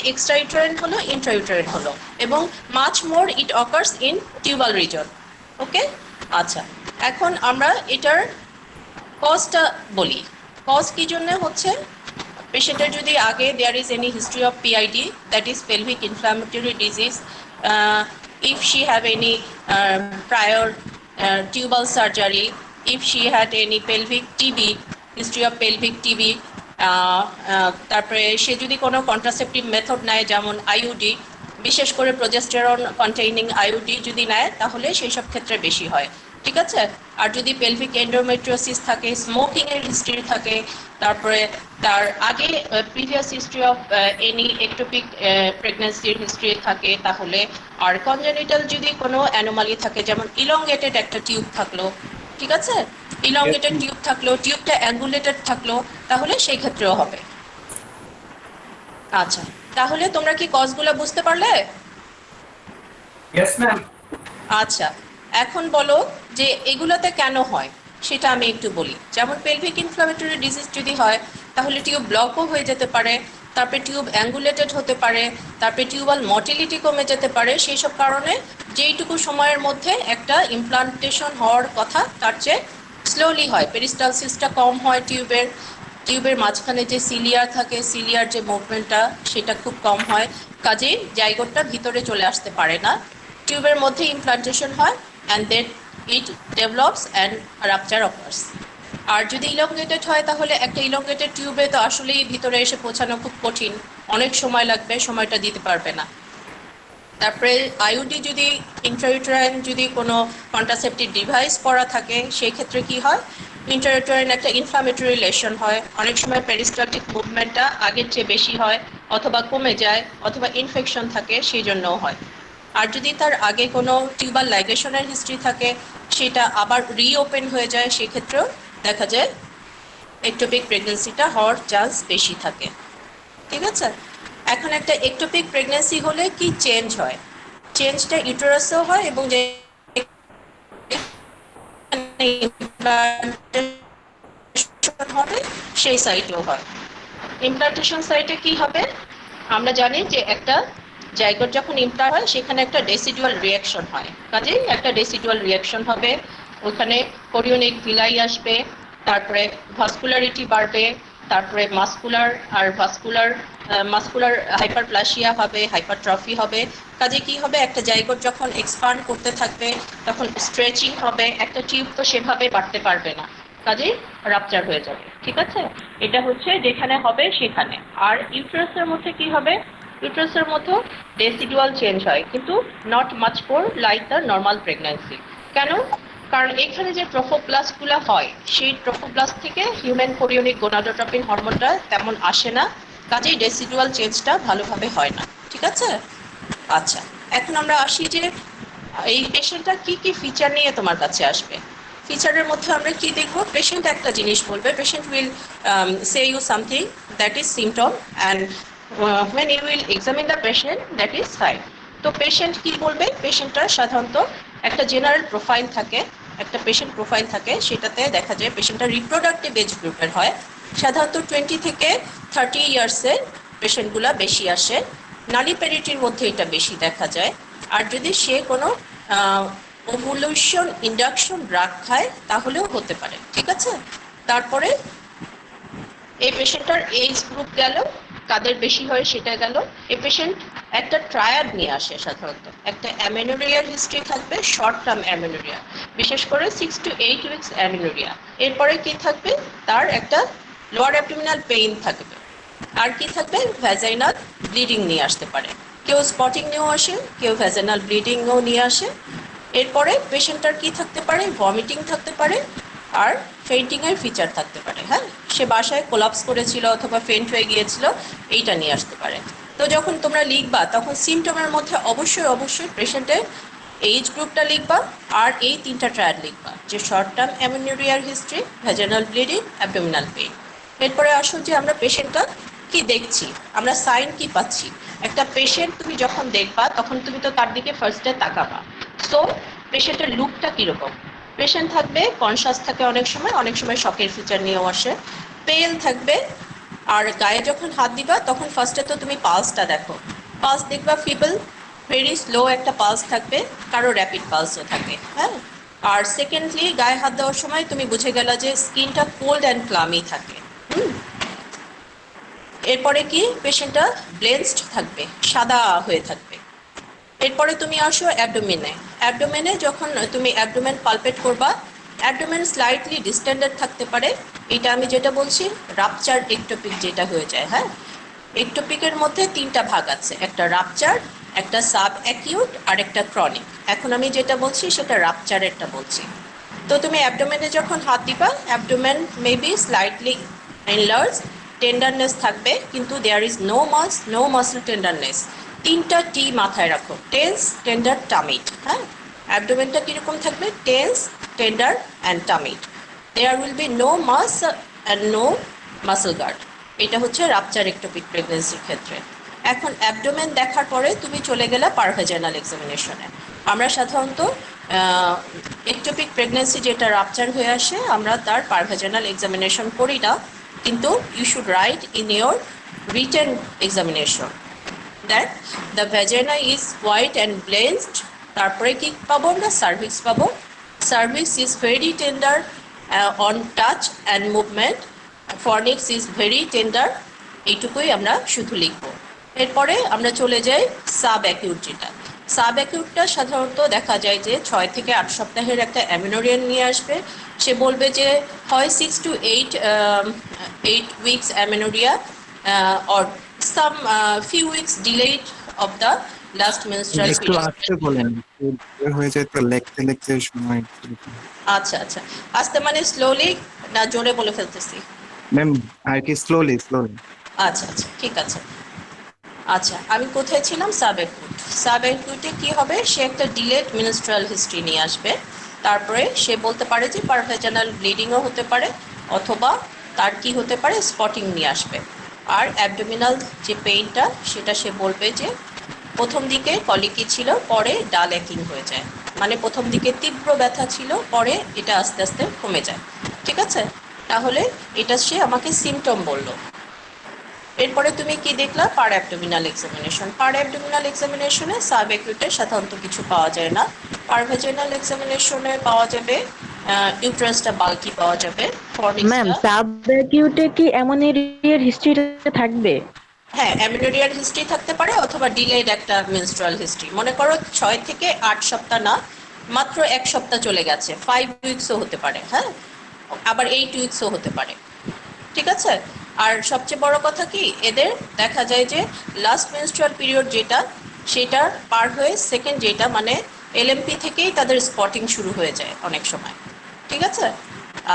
extrauterine হলো intrauterine হলো এবং much more it occurs in tubal region. ওকে, আচ্ছা এখন আমরা এটার কজটা বলি। কজ কি জন্য হচ্ছে, পেশেন্টের যদি আগে there is any history of PID, that is pelvic inflammatory disease, if she have any prior tubal surgery, if she had any pelvic TB, history of pelvic TB, তারপরে সে যদি কোনো কন্ট্রাসেপটিভ মেথড নেয় যেমন আইইউডি, বিশেষ করে progesterone containing IUD যদি নেয় তাহলে সেই সব ক্ষেত্রে বেশি হয়, ঠিক আছে। আর যদি পেলভিক এন্ডোমেট্রিওসিস থাকে, স্মোকিং এর হিস্ট্রি থাকে, তারপরে তার আগে previous history of any ectopic প্রেগন্যান্সির হিস্ট্রি থাকে তাহলে, আর কনজেনিটাল যদি কোনো অ্যানোমালি থাকে যেমন ইলংগেটেড একটা টিউব থাকলো, ঠিক আছে, ইলংগেটেড টিউব থাকলো, টিউবটা অ্যাঙ্গুলেটেড থাকলো, তাহলে সেই ক্ষেত্রেও হবে। আচ্ছা, তাহলে তোমরা কি কজগুলো বুঝতে পারলে? Yes ma'am. আচ্ছা, এখন বলো যে এগুলোতে কেন হয় সেটা আমি একটু বলি। যেমন পেলভিক ইনফ্লামেটরি ডিজিজ যদি হয় তাহলে টিউব ব্লকও হয়ে যেতে পারে, তারপরে টিউব অ্যাঙ্গুলেটেড হতে পারে, তারপরে টিউবাল মটিলিটি কমে যেতে পারে। সেই সব কারণে যেইটুকু সময়ের মধ্যে একটা ইমপ্লান্টেশন হওয়ার কথা তার চেয়ে স্লোলি হয়, পেরিস্টালসিসটা কম হয়, টিউবের মাঝখানে যে সিলিয়ার থাকে, সিলিয়ার যে মুভমেন্টটা সেটা খুব কম হয়, কাজেই জাইগোটটা ভিতরে চলে আসতে পারে না, টিউবের মধ্যে ইমপ্লান্টেশন হয় and then it develops and rupture occurs. আর যদি ইলংগেটেড হয় তাহলে একটা ইলংগেটেড টিউবে তো আসলেই ভিতরে এসে পৌঁছানো খুব কঠিন, অনেক সময় লাগবে, সময়টা দিতে পারবে না। তারপরে আইইউডি যদি ইন্ট্রাইউটেরাইন যদি কোনো কন্ট্রাসেপটিভ ডিভাইস পরা থাকে সেই ক্ষেত্রে কি হয়, ইন্ট্রাইউটেরাইন একটা ইনফ্লামেটরি লেশন হয়, অনেক সময় পেরিস্টালটিক মুভমেন্টটা আগের চেয়ে বেশি হয় অথবা কমে যায় অথবা ইনফেকশন থাকে, সেই জন্যও হয়। আর যদি তার আগে কোনো টিউবাল লাইগেশনের হিস্ট্রি থাকে সেটা আবার রিওপেন হয়ে যায়, সেক্ষেত্রেও দেখা যায় একটোপিক প্রেগনেন্সিটা হওয়ার চান্স বেশি থাকে, ঠিক আছে। এখন একটা একটোপিক প্রেগনেন্সি হলে কি চেঞ্জ হয়, চেঞ্জটা ইউটেরাসেও হয় এবং যে হবে সেই সাইটেও হয়। ইমপ্লান্টেশন সাইটে কি হবে, আমরা জানি যে একটা জাইগোট যখন ইমপ্লান্ট হয় সেখানে একটা ডেসিডুয়াল রিয়াকশন হয়, কাজেই একটা ডেসিডুয়াল রিয়াকশন হবে, ওখানে কোরিওনিক ভিলাই আসবে, তারপরে ভাস্কুলারিটি বাড়বে, তারপরে মাস্কুলার হাইপারপ্লাসিয়া হবে, হাইপারট্রফি হবে। কাজে কি হবে, একটা জাইগোট যখন এক্সপান্ড করতে থাকবে তখন স্ট্রেচিং হবে, একটা টিউব তো সেভাবে বাড়তে পারবে না, কাজেই রাপচার হয়ে যাবে, ঠিক আছে। এটা হচ্ছে যেখানে হবে সেখানে। আর ইউটেরাসের মধ্যে কি হবে, ইউটেরাসের মধ্যে ডেসিডুয়াল চেঞ্জ হয় কিন্তু not much for like the normal pregnancy. কেন, কারণ এখানে যে ট্রোফোপ্লাস্টগুলো হয় সেই ট্রোফোপ্লাস্ট থেকে হিউম্যান কোরিওনিক গোনাডোট্রপিন হরমোনটা তেমন আসে না, কাজেই ডেসিডুয়াল চেঞ্জটা ভালোভাবে হয় না, ঠিক আছে। আচ্ছা, এখন আমরা আসি যে এই পেশেন্টটা কি কি ফিচার নিয়ে তোমার কাছে আসবে। ফিচারের মধ্যে আমরা কি দেখব, পেশেন্ট একটা জিনিস বলবে, patient will say you something that is symptom and when you will examine the patient that is fine. তো পেশেন্ট কি বলবে, পেশেন্টটার সাধারণত একটা জেনারেল প্রোফাইল থাকে, একটা পেশেন্ট প্রোফাইল থাকে, সেটাতে দেখা যায় পেশেন্টটা রিপ্রোডাক্টিভ এজ গ্রুপের হয়, সাধারণত 20 থেকে 30 ইয়ার্সের পেশেন্টগুলো বেশি আসে, নালী প্যারিটির মধ্যে এটা বেশি দেখা যায়। আর যদি সে কোনো ওভুলেশন ইন্ডাকশন ড্রাগ খায় তাহলেও হতে পারে, ঠিক আছে। তারপরে এই পেশেন্টটার এজ গ্রুপ গেল, কাদের বেশি হয় সেটা গেল। এই পেশেন্ট একটা ট্রায়াড নিয়ে আসে, সাধারণত একটা অ্যামেনোরিয়ার হিস্ট্রি থাকবে, শর্ট টার্ম অ্যামেনোরিয়া, বিশেষ করে 6 to 8 উইকস অ্যামেনোরিয়া। এরপরে কি থাকবে, তার একটা লোয়ার অ্যাবডোমিনাল পেইন থাকবে, আর কি থাকবে, ভ্যাজাইনাল ব্লিডিং নিয়ে আসতে পারে, কেউ স্পটিং নিয়েও আসে, কেউ ভ্যাজাইনাল ব্লিডিংও নিয়ে আসে। এরপরে পেশেন্টটার কি থাকতে পারে, ভমিটিং থাকতে পারে, আর ফেন্টিংয়ের ফিচার থাকতে পারে। হ্যাঁ, সে বাসায় কোলাপস করেছিল অথবা ফেন্ট হয়ে গিয়েছিল, এইটা নিয়ে আসতে পারে। তো যখন তোমরা লিখবা তখন সিমটমের মধ্যে অবশ্যই পেশেন্টের এজ গ্রুপটা লিখবা আর এই 3টা ট্রায়াড লিখবা, যে শর্ট টার্ম অ্যামেনোরিয়ার history, vaginal bleeding, abdominal pain. এরপরে আসুন যে আমরা পেশেন্টটা কি দেখছি, আমরা সাইন কি পাচ্ছি। একটা পেশেন্ট তুমি যখন দেখবা তখন তুমি তো তার দিকে ফার্স্টে তাকাবা, সো পেশেন্টের লুকটা কীরকম। পেশেন্ট থাকবে কনসাস থাকে, অনেক সময় শকের ফিচার নিয়েও আসে, পেল থাকবে, আর গায়ে যখন হাত দিবা তখন ফার্স্টে তো তুমি পালসটা দেখো, পালস দেখবা ফিবল, ভেরি স্লো একটা পালস থাকবে, কারো র্যাপিড পালসও থাকে, হ্যাঁ। আর সেকেন্ডলি গায়ে হাত দেওয়ার সময় তুমি বুঝে গেলা যে স্কিনটা কোল্ড অ্যান্ড ক্লামি থাকে। এরপরে কি পেশেন্টটা ব্লেন্সড থাকবে, সাদা হয়ে থাকবে। এরপরে তুমি আসো অ্যাবডোমেনে। অ্যাবডোমেনে যখন তুমি অ্যাবডোমেন পালপেট করবা, অ্যাবডোমেন স্লাইটলি ডিস্টেন্ডেড থাকতে পারে। এটা আমি যেটা বলছি রাপচার একটোপিক যেটা হয়ে যায়, হ্যাঁ। একটোপিকের মধ্যে তিনটা ভাগ আছে, একটা রাপচার, একটা সাব অ্যাকিউট আর একটা ক্রনিক। এখন আমি যেটা বলছি সেটা রাপচারেরটা বলছি। তো তুমি অ্যাবডোমেনে যখন হাত দিবা, abdomen may be slightly enlarge, tenderness থাকবে, কিন্তু there is no muscle tenderness. তিনটা টি মাথায় রাখো, টেন্স, টেন্ডার, টামিট, হ্যাঁ। অ্যাবডোমেনটা কীরকম থাকবে? Tense, tender and tumid. There will be no mass and no muscle guard. এটা হচ্ছে রাপচার একটোপিক প্রেগনেন্সির ক্ষেত্রে। এখন অ্যাবডোমেন দেখার পরে তুমি চলে গেলে পারভেজানাল এক্সামিনেশনে। আমরা সাধারণত একটোপিক প্রেগনেন্সি যেটা রাপচার হয়ে আসে আমরা তার পারভেজানাল এক্সামিনেশন করি না, কিন্তু you should write in your written examination that the vagina is white and blanched. তারপরে কি পাবো আমরা? সার্ভিক্স পাবো। Cervix is very tender on touch and movement, fornix is very tender. এইটুকুই আমরা শুধু লিখবো। এরপরে আমরা চলে যাই সাব অ্যাকিউট যেটা। সাব অ্যাকিউটটা সাধারণত দেখা যায় যে 6 থেকে 8 সপ্তাহের একটা অ্যামিনোরিয়ান নিয়ে আসবে। সে বলবে যে হয় 6 to 8 weeks amenorrhea or some few weeks delayed of the last menstrual একটু period. আসতে বলেন, হয়ে যায় তো লিখতে লিখতে সময়। আচ্ছা আচ্ছা, আস্তে মানে স্লোলি না জোরে বলে ফেলতেছি? ম্যাম আর কি স্লোলি। আচ্ছা আচ্ছা, ঠিক আছে। আচ্ছা, আমি কোথায় ছিলাম? Sub acute. সাব অ্যাকিউটে কি হবে? সে একটা ডিলেড মেনস্ট্রুয়াল হিস্ট্রি নিয়ে আসবে। তারপরে সে বলতে পারে যে পারভেজানাল ব্লিডিংও হতে পারে, অথবা তার কি হতে পারে স্পটিং নিয়ে আসবে। আর অ্যাবডোমিনাল যে পেইনটা সেটা সে বলবে যে প্রথম দিকে কলিকি ছিল, পরে ডাল অ্যাকিং হয়ে যায়। মানে প্রথম দিকে তীব্র ব্যথা ছিল, পরে এটা আস্তে আস্তে কমে যায়। ঠিক আছে, তাহলে এটা সে আমাকে সিমটম বললো। এরপরে তুমি কি দেখলা? পার অ্যাবডোমিনাল এক্সামিনেশন। পার অ্যাবডোমিনাল এক্সামিনেশনে সাব অ্যাকিউটে সাধারণত কিছু পাওয়া যায় না। পারভেজানাল এক্সামিনেশনে পাওয়া যাবে ইউট্রাসটা বাল্কি পাওয়া যাবে, ম্যাম ফর্নিক্সটা। সাব অ্যাকিউটে কি অ্যামোনেরিয়ার হিস্ট্রিটা থাকবে? হ্যাঁ, অ্যামিনোরিয়ার হিস্ট্রি থাকতে পারে, অথবা ডিলেড একটা মেনস্ট্রুয়াল হিস্ট্রি। মনে করো 6 থেকে 8 সপ্তাহ না, মাত্র 1 সপ্তাহ চলে গেছে, 5 উইকসও হতে পারে, হ্যাঁ, আবার 8 উইকসও হতে পারে। ঠিক আছে। আর সবচেয়ে বড় কথা কি, এদের দেখা যায় যে লাস্ট মেনস্ট্রুয়াল পিরিয়ড যেটা, সেটা পার হয়ে সেকেন্ড যেটা মানে এলএমপি থেকেই তাদের স্পটিং শুরু হয়ে যায় অনেক সময়। ঠিক আছে।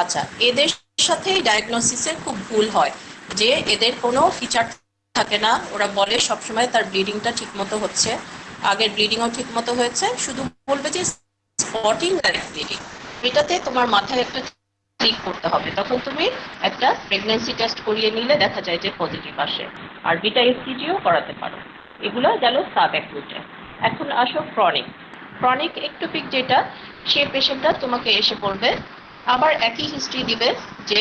আচ্ছা, এদের সাথে ডায়াগনোসিসের খুব ভুল হয় যে এদের কোনো ফিচার থাকে না। ওরা বলে সবসময় তার ব্লিডিংটা ঠিকমতো হচ্ছে, আগের ব্লিডিংও ঠিকমতো হয়েছে, শুধু বলবে যে স্পটিং আর ব্লিডিং। এটাতে তোমার মাথায় একটা ক্লিক করতে হবে, তখন তুমি একটা প্রেগন্যান্সি টেস্ট করিয়ে নিলে দেখা যায় যে পজিটিভ আসে, আর বিটা এসটিজিও করাতে পারো। এগুলো গেল সাব অ্যাকিউটে। এখন আসো ক্রনিক। ক্রনিক একটোপিক যেটা, সে পেশেন্টটা তোমাকে এসে বলবে, আবার একই হিস্ট্রি দিবে যে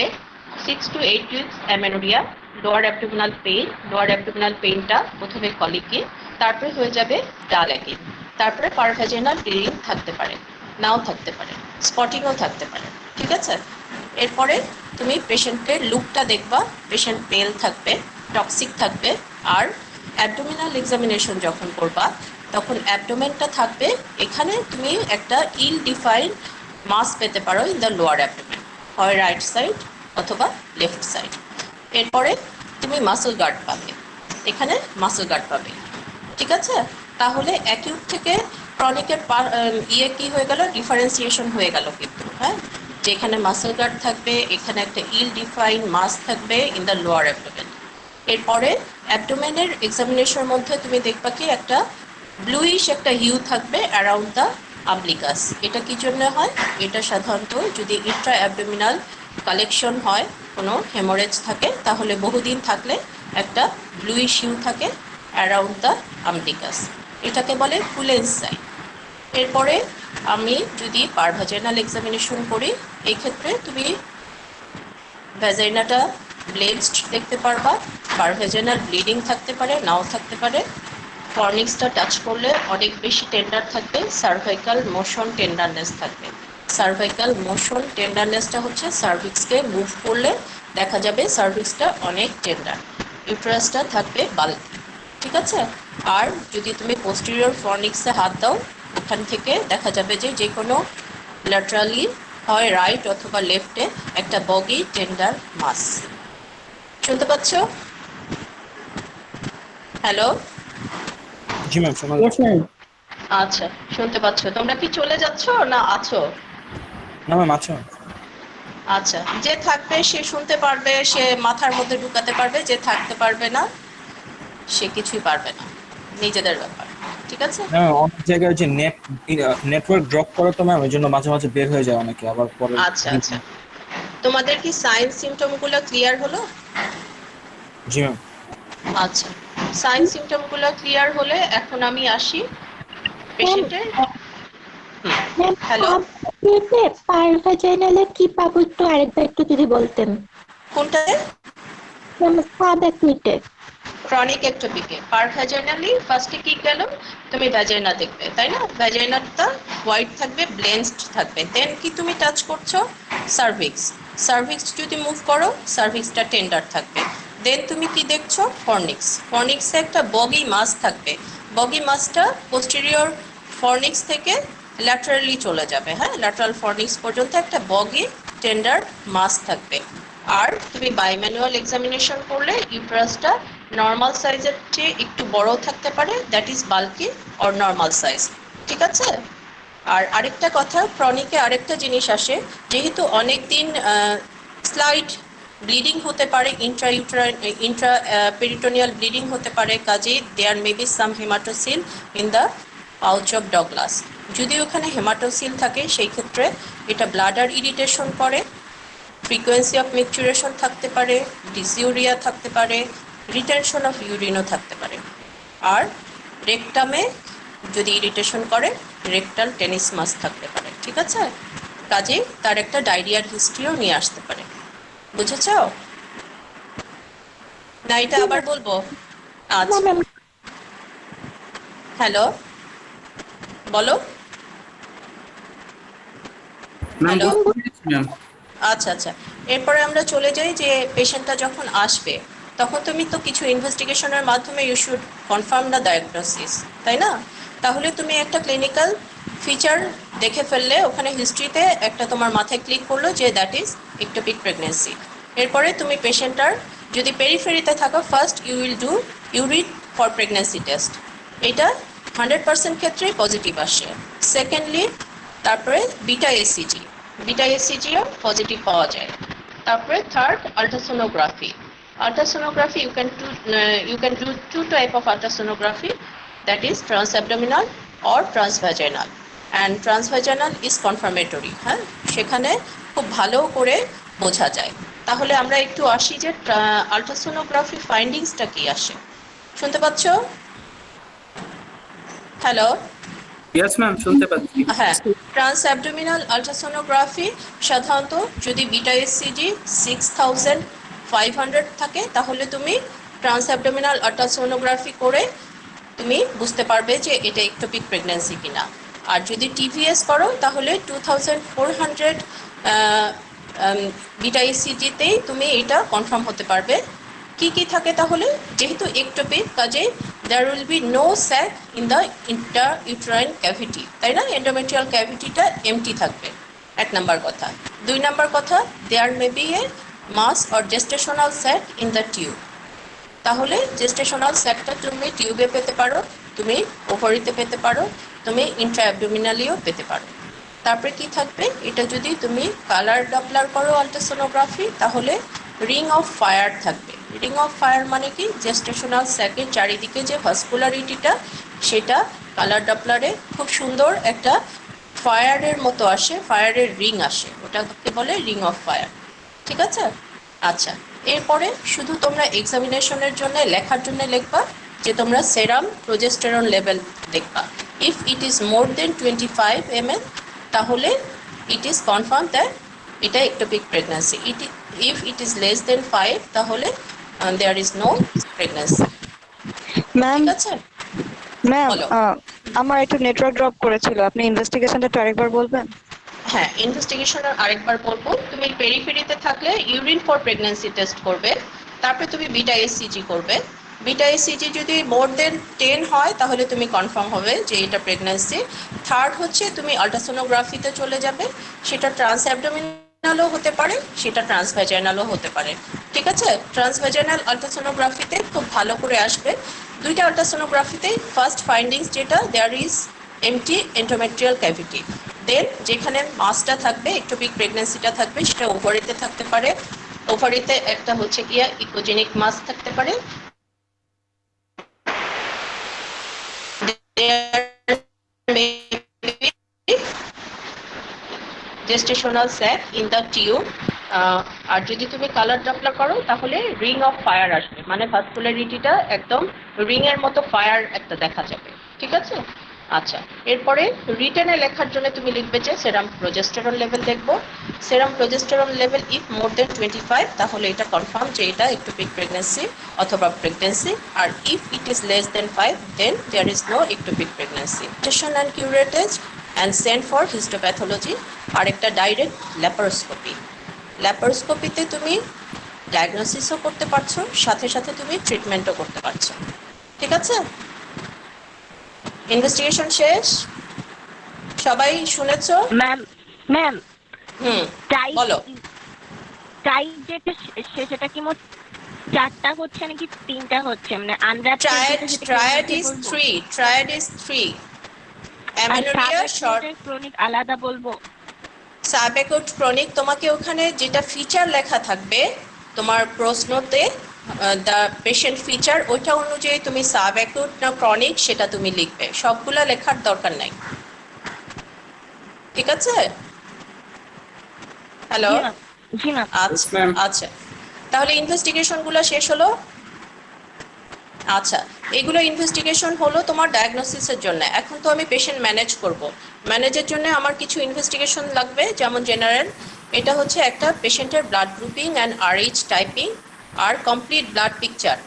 6 to 8 weeks amenorrhoea, lower abdominal pain. Lower abdominal পেইনটা প্রথমে কলিকি, তারপরে হয়ে যাবে ডাল অ্যাকিং, তারপরে পারভেজানাল ব্লিডিং থাকতে পারে, নাও থাকতে পারে, স্পটিংও থাকতে পারে। ঠিক আছে। এরপরে তুমি পেশেন্টের লুকটা দেখবা, পেশেন্ট পেল থাকবে, টক্সিক থাকবে। আর অ্যাবডোমিনাল এক্সামিনেশন যখন করবা তখন অ্যাবডোমেনটা থাকবে, এখানে তুমি একটা ইল ডিফাইন্ড মাস পেতে পারো ইন দ্য লোয়ার অ্যাবডোমেন, হয় রাইট সাইড অথবা লেফট সাইড। এরপরে তুমি মাসল গার্ড পাবে, এখানে মাসল গার্ড পাবে। ঠিক আছে। তাহলে অ্যাকিউট থেকে ক্রনিকের কি হয়ে গেল, ডিফারেন্সিয়েশন হয়ে গেল কিন্তু, হ্যাঁ। যেখানে মাসল গার্ড থাকবে, এখানে একটা ইল ডিফাইন মাস থাকবে ইন দ্য লোয়ার অ্যাবডোমেন। এরপরে অ্যাবডোমেনের এক্সামিনেশনের মধ্যে তুমি দেখবা কি একটা ব্লুইশ একটা হিউ থাকবে অ্যারাউন্ড দ্য আম্বলিকাস। এটা কি জন্য হয়? এটা সাধারণত যদি ইন্ট্রা অ্যাবডোমিনাল কালেকশন হয়, কোনো হেমোরেজ থাকে, তাহলে বহুদিন থাকলে একটা ব্লুইশ হিউ থাকে অ্যারাউন্ড দ্য আম্বলিকাস, এটাকে বলে ফুলেন্স সাইন। এরপরে আমি যদি পারভেজানাল এক্সামিনেশন করি, এই ক্ষেত্রে তুমি ভ্যাজাইনাটা ব্লেন্সড দেখতে পারবা, পারভেজেনাল ব্লিডিং থাকতে পারে, নাও থাকতে পারে। ফর্নিক্সটা টাচ করলে অনেক বেশি টেন্ডার থাকবে, সার্ভাইকাল মোশন টেন্ডারনেস থাকবে। সার্ভাইকাল মোশন টেন্ডারনেসটা হচ্ছে সার্ভিক্সকে মুভ করলে দেখা যাবে সার্ভিক্সটা অনেক টেন্ডার। ইউটেরাসটা থাকবে বাল্কি, ঠিক আছে। আর যদি তুমি পোস্টেরিয়র ফর্নিক্সে হাত দাও, ওখান থেকে দেখা যাবে যে যে কোনো ল্যাটারালি হয় রাইট অথবা লেফটে একটা বগি টেন্ডার মাস। শুনতে পাচ্ছ? হ্যালো, জি ম্যাম, শোনা ইয়েস যাচ্ছে। ম্যাম। আচ্ছা শুনতে পাচ্ছ? তোমরা কি চলে যাচ্ছ না আছো? না ম্যাম, আছে। আচ্ছা, যে থাকবে সে শুনতে পারবে, সে মাথার মধ্যে ঢুকাতে পারবে, যে থাকতে পারবে না সে কিছুই পারবে না, নিজেদের ব্যাপার, ঠিক আছে। না ম্যাম, অনেক জায়গায় যে নেটওয়ার্ক ড্রপ করে তো ম্যাম, এই জন্য মাঝে মাঝে বের হয়ে যায় অনেকে, আবার পরে। আচ্ছা আচ্ছা, তোমাদের কি সাইন সিমটমগুলো ক্লিয়ার হলো? জি ম্যাম। আচ্ছা, সাইন সিমটমগুলো ক্লিয়ার হলে এখন আমি আসি পেশেন্টের। হ্যালো, পারভাজাইনালে কি পাবো একটু আরেকবার একটু যদি বলতেন। কোনটাতে? সাদাকনিতে। ক্রনিক একটোপিকে পারভাজাইনালি ফার্স্টে কি গেল, তুমি ভ্যাজাইনা দেখবে, তাই না? ভ্যাজাইনাটা হোয়াইট থাকবে, ব্লেন্সড থাকবে। দেন কি তুমি টাচ করছো? সার্ভিক্স। সার্ভিক্স যদি মুভ করো, সার্ভিক্সটা টেন্ডার থাকবে। দেন তুমি কি দেখছো? ফর্নিক্স। ফর্নিক্সে একটা বগি মাস থাকবে। বগি মাসটা পোস্টেরিয়র ফর্নিক্স থেকে ল্যাটারালি চলে যাবে, হ্যাঁ, ল্যাটারাল ফর্নিক্স পর্যন্ত একটা বগি টেন্ডার মাস থাকবে। আর তুমি বাইম্যানুয়াল এক্সামিনেশন করলে ইউটেরাসটা নর্মাল সাইজের চেয়ে একটু বড় থাকতে পারে, that is bulky or normal size, ঠিক আছে। আর আরেকটা কথা, ক্রনিকে আরেকটা জিনিস আসে, যেহেতু অনেক দিন স্লাইড ব্লিডিং হতে পারে, ইন্ট্রা পেরিটোনিয়াল ব্লিডিং হতে পারে, কাজে there may be some haematocele in the pouch of Douglas. যদি ওখানে হেমাটোসিল থাকে সেই ক্ষেত্রে এটা ব্লাডার ইরিটেশন করে, ফ্রিকোয়েন্সি অফ মেচুরেশন থাকতে পারে, ডিসইউরিয়া থাকতে পারে, রিটেনশন অফ ইউরিনও থাকতে পারে। আর রেকটামে যদি ইরিটেশন করে, রেকটাল টেনিসমাস থাকতে পারে, ঠিক আছে। কাজে তার একটা ডায়রিয়ার হিস্ট্রিও নিয়ে আসতে পারে, বুঝেছ না? এটা আবার বলবো? আচ্ছা, হ্যালো, বলো। Ma'am, Hello? ma'am. আচ্ছা আচ্ছা, এরপরে আমরা চলে যাই যে পেশেন্টটা যখন আসবে তখন তুমি তো কিছু ইনভেস্টিগেশনের মাধ্যমে you should confirm the diagnosis, তাই না? তাহলে তুমি একটা ক্লিনিক্যাল ফিচার দেখে ফেললে, ওখানে হিস্ট্রিতে একটা তোমার মাথায় ক্লিক করলো যে দ্যাট ইজ ইক্টোপিক প্রেগনেন্সি। এরপরে তুমি পেশেন্টটার যদি পেরিফেরিতে থাকো, first you will do urine for pregnancy test. এটা 100% ক্ষেত্রেই পজিটিভ আসে। সেকেন্ডলি তারপরে বিটা এসিজি, বিটা এসিজিও পজিটিভ পাওয়া যায়। তারপরে third ultrasonography. Ultrasonography you can do two type of ultrasonography, that is transabdominal or transvaginal, and transvaginal is confirmatory, হ্যাঁ, সেখানে খুব ভালো করে বোঝা যায়। তাহলে আমরা একটু আসি যে আল্ট্রাসোনোগ্রাফি ফাইন্ডিংসটা কি আসে। শুনতে পাচ্ছ? Hello, Yes, ma'am. শুনতে পাচ্ছি। হ্যাঁ, ট্রান্স অ্যাবডোমিনাল আল্ট্রাসোনোগ্রাফি সাধারণত যদি বিটা এসসিজি 6500 থাকে, তাহলে তুমি ট্রান্স অ্যাবডোমিনাল আল্ট্রাসোনোগ্রাফি করে তুমি বুঝতে পারবে যে এটা ইক্টোপিক প্রেগন্যান্সি কিনা। আর যদি টিভিএস করো তাহলে 2400 বিটা এসসিজিতেই তুমি এটা কনফার্ম হতে পারবে। কি কি থাকে তাহলে? যেহেতু একটোপিক, কাজে there will be no sac in the intrauterine cavity, তাই না? এন্ডোমেট্রিয়াল ক্যাভিটিটা এমটি থাকবে, এক নাম্বার কথা। দুই নাম্বার কথা, there may be a mass or gestational sac in the tube। তাহলে জেস্টেশনাল স্যাকটা তুমি টিউবে পেতে পারো, তুমি ওভারিতে পেতে পারো, তুমি ইন্ট্রাঅ্যাবডোমিনালিও পেতে পারো। তারপরে কি থাকবে? এটা যদি তুমি কালার ডপলার করো আল্ট্রাসোনোগ্রাফি, তাহলে রিং অফ ফায়ার থাকবে। রিং অফ ফায়ার মানে কি? জেস্টেশনাল স্যাকের চারিদিকে যে ভাস্কুলারিটিটা, সেটা কালার ডপলারে খুব সুন্দর একটা ফায়ারের মতো আসে, ফায়ারের রিং আসে, ওটাকে বলে রিং অফ ফায়ার, ঠিক আছে। আচ্ছা, এরপরে শুধু তোমরা এক্সামিনেশনের জন্য লেখার জন্য লিখবা যে তোমরা সেরাম প্রোজেস্টেরন লেভেল দেখবা। If it is more then 25 ml, তাহলে ইট ইজ কনফার্ম দ্যাট এটা ectopic pregnancy. If it is less than 5 তাহলে there is no pregnancy. Ma'am ঠিক আছে? ম্যাম বলো। আমার একটু নেটওয়ার্ক ড্রপ করেছিল, আপনি ইনভেস্টিগেশনটা একটু আরেকবার বলবেন? হ্যাঁ, ইনভেস্টিগেশন আরেকবার বলবো। তুমি পেরিফেরিতে থাকলে ইউরিন ফর প্রেগন্যান্সি টেস্ট করবে, তারপরে তুমি বিটা এসসিজি করবে। বিটা এসসিজি যদি মোর দেন 10 হয় তাহলে তুমি কনফার্ম হবে যে এটা প্রেগন্যান্সি। থার্ড হচ্ছে তুমি আল্ট্রাসোনোগ্রাফিতে চলে যাবে, সেটা ট্রান্স অ্যাবডোমিনালও হতে পারে, সেটা ট্রান্সভ্যাজাইনালও হতে পারে। ঠিক আছে? ট্রান্সভ্যাজাইনাল আল্ট্রাসোনোগ্রাফিতে খুব ভালো করে আসবে। দুইটা আল্ট্রাসোনোগ্রাফিতে ফার্স্ট ফাইন্ডিংস যেটা, there is empty endometrial cavity. Then যেখানে মাসটা থাকবে, একটোপিক প্রেগন্যান্সিটা থাকবে, সেটা ওভারিতে থাকতে পারে। ওভারিতে একটা হচ্ছে গিয়া ইকোজেনিক মাস থাকতে পারে। Gestational sac in the tube. আর যদি তুমি কালার ডপলার করো তাহলে রিং অফ ফায়ার আসবে, মানে ভাস্কুলারিটিটা একদম রিং এর মতো ফায়ার একটা দেখা যাবে। ঠিক আছে? আচ্ছা, এরপরে রিটেনে লেখার জন্য তুমি লিখবে যে সেরাম প্রোজেস্টেরন লেভেল দেখবো। Serum progesterone level if more দেন 25 তাহলে এটা কনফার্ম যে এটা একটোপিক প্রেগন্যান্সি অথবা প্রেগন্যান্সি। আর if it is less then 5 then there is no ectopic pregnancy. টেশন and curettage and send for histopathology. আর একটা ডাইরেক্ট ল্যাপারোস্কোপি। ল্যাপারোস্কোপিতে তুমি ডায়াগনোসিসও করতে পারছো, সাথে সাথে তুমি ট্রিটমেন্টও করতে পারছো। ঠিক আছে? ইনভেস্টিগেশন শেষ? সবাই শুনেছো? ম্যাম ম্যাম হুম, টাইপ বলো। টাইপ যেটা সেটা কি মোট 4টা হচ্ছে নাকি 3টা হচ্ছে, মানে unwrap triad is 3, triad is 3। Amenorrhoea, short, chronic আলাদা বলবো? সাবঅ্যাকুট, ক্রনিক। তোমাকে ওখানে যেটা ফিচার লেখা থাকবে তোমার প্রশ্নতে, দ্য পেশেন্ট ফিচার, ওইটা অনুযায়ী তুমি সাবঅ্যাকুট না ক্রনিক সেটা তুমি লিখবে, সবগুলা লেখার দরকার নাই। ঠিক আছে? হ্যালো? জি ম্যাম। আচ্ছা Yes, ma'am. আচ্ছা, তাহলে ইনভেস্টিগেশনগুলো শেষ হলো। আচ্ছা, এগুলো ইনভেস্টিগেশন হলো তোমার ডায়াগনোসিসের জন্য। এখন তো আমি পেশেন্ট ম্যানেজ করব। ম্যানেজের জন্য আমার কিছু ইনভেস্টিগেশন লাগবে, যেমন জেনারেল। এটা হচ্ছে একটা পেশেন্টের blood grouping and Rh typing আর complete blood picture.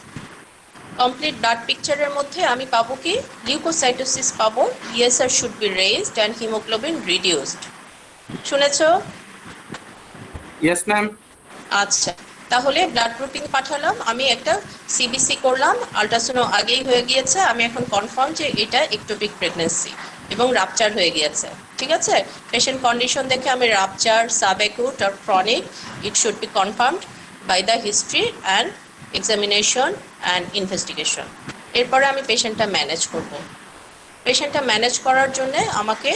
Complete blood পিকচারের মধ্যে আমি পাবো কি, লিউকোসাইটোসিস পাবো, ESR should be raised and haemoglobin reduced. শুনেছো? Yes, ma'am. আচ্ছা, তাহলে ব্লাড গ্রুপিং পাঠালাম, আমি একটা সিবিসি করলাম, আল্ট্রাসাউন্ড আগেই হয়ে গিয়েছে, আমি এখন কনফার্ম যে এটা একটোপিক প্রেগন্যান্সি এবং রাপচার হয়ে গিয়েছে। ঠিক আছে? পেশেন্ট কন্ডিশন দেখে আমি রাপচার, সাবঅ্যাকুট আর chronic, it should be confirmed by the history and examination and investigation. এরপরে আমি পেশেন্টটা ম্যানেজ করব। পেশেন্টটা ম্যানেজ করার জন্য আমাকে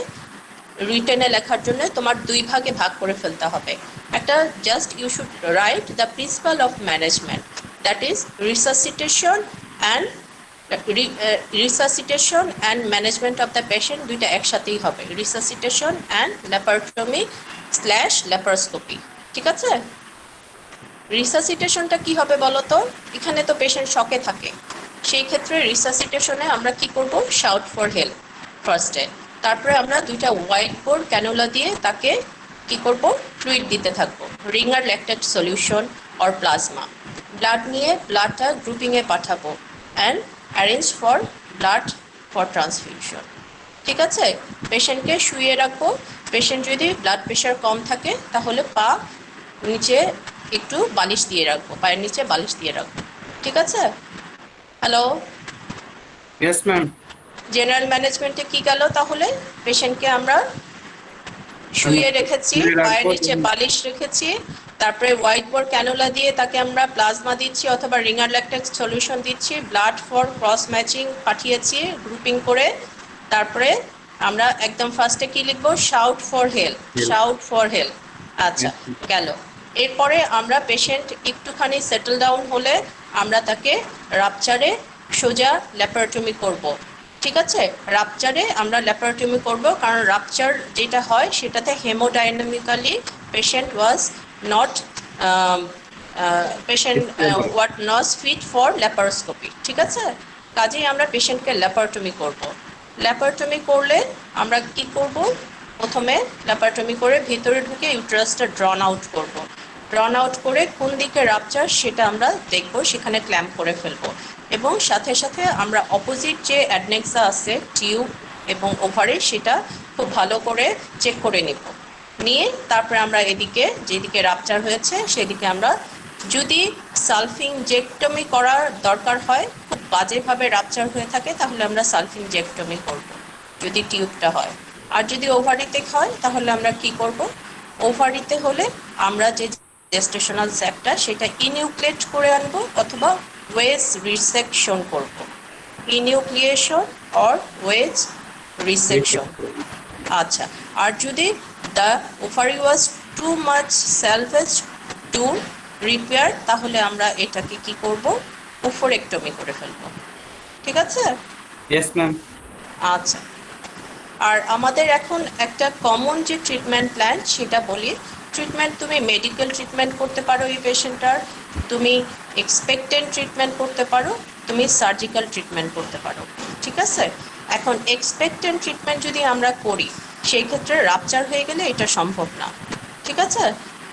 রিটেনে লেখার জন্য তোমার দুই ভাগে ভাগ করে ফেলতে হবে। একটা just you should write the principle of management, that is resuscitation and management of the patient, দুইটা একসাথেই হবে, resuscitation and laparotomy slash laparoscopy. ঠিক আছে? রিসাসিটেশনটা কি হবে বলো তো? এখানে তো পেশেন্ট শকে থাকে, সেই ক্ষেত্রে রিসাসিটেশনে আমরা কি করব, শাউট ফর হেল্প ফার্স্টে। তারপরে আমরা দুইটা হোয়াইট বোর্ড ক্যানুলা দিয়ে তাকে কি করব, ফ্লুইড দিতে থাকবো, ringer lactate solution or plasma. Blood নিয়ে ব্লাডটা গ্রুপিংয়ে পাঠাবো and arrange for blood for transfusion. ঠিক আছে? পেশেন্টকে শুইয়ে রাখবো। পেশেন্ট যদি ব্লাড প্রেশার কম থাকে তাহলে পা নিচে একটু বালিশ দিয়ে রাখবো, পায়ের নিচে বালিশ দিয়ে রাখবো। ঠিক আছে? হ্যালো? Yes, ma'am. জেনারেল ম্যানেজমেন্টে কি গেল তাহলে? পেশেন্টকে আমরা শুয়ে রেখেছি, শুয়ে রাখবো, পায়ের নিচে বালিশ রেখেছি, তারপরে হোয়াইট বোর্ড ক্যানুলা দিয়ে তাকে আমরা প্লাজমা দিচ্ছি অথবা রিঙ্গার ল্যাকটেক্স সলিউশন দিচ্ছি, ব্লাড ফর ক্রস ম্যাচিং পাঠিয়েছি গ্রুপিং করে। তারপরে আমরা একদম ফার্স্টে কি লিখবো, shout for help, shout for help. আচ্ছা, গেল। এরপরে আমরা পেশেন্ট একটুখানি সেটেল ডাউন হলে আমরা তাকে রাপচারে সোজা ল্যাপারোটমি করব। ঠিক আছে? রাপচারে আমরা ল্যাপারোটমি করব, কারণ রাপচার যেটা হয় সেটাতে haemodynamically patient was not what not fit for laparoscopy. ঠিক আছে? কাজেই আমরা পেশেন্টকে ল্যাপারোটমি করব। ল্যাপারোটমি করলে আমরা কি করব, প্রথমে ল্যাপারটমি করে ভিতরে ঢুকে ইউটেরাসটা ড্রন আউট করব। ড্রন আউট করে কোন দিকে রাপচার সেটা আমরা দেখব, সেখানে ক্ল্যাম্প করে ফেলবো এবং সাথে সাথে আমরা অপোজিট যে অ্যাডনেক্সা আছে টিউব এবং ওভারে সেটা খুব ভালো করে চেক করে নিব। নিয়ে তারপরে আমরা এদিকে যেদিকে রাপচার হয়েছে সেদিকে আমরা, যদি সালফিংজেক্টমি করার দরকার হয়, খুব বাজেভাবে রাপচার হয়ে থাকে, তাহলে আমরা সালফিংজেক্টমি করব যদি টিউবটা হয়। আর যদি ওভারিতে হয় তাহলে আমরা কি করব, ওভারিতে হলে আমরা যে জেস্টেশনাল স্যাকটা সেটা ইনিউক্লিয়েট করে আনবো অথবা ওয়েজ রিসেকশন করব। ইনিউক্লিয়েশন অর ওয়েজ রিসেকশন। আচ্ছা, আর যদি the ovary was too much salvage to repair, তাহলে আমরা এটাকে কি করব, ওফোরেক্টমি করে ফেলবো। ঠিক আছে? Yes, ma'am. আচ্ছা, আর আমাদের এখন একটা কমন যে ট্রিটমেন্ট প্ল্যান সেটা বলি। ট্রিটমেন্ট তুমি মেডিকেল ট্রিটমেন্ট করতে পারো এই পেশেন্টটার, তুমি এক্সপেক্টেন্ট ট্রিটমেন্ট করতে পারো, তুমি সার্জিক্যাল ট্রিটমেন্ট করতে পারো। ঠিক আছে? এখন এক্সপেক্টেন্ট ট্রিটমেন্ট যদি আমরা করি সেই ক্ষেত্রে রাপচার হয়ে গেলে এটা সম্ভব না। ঠিক আছে?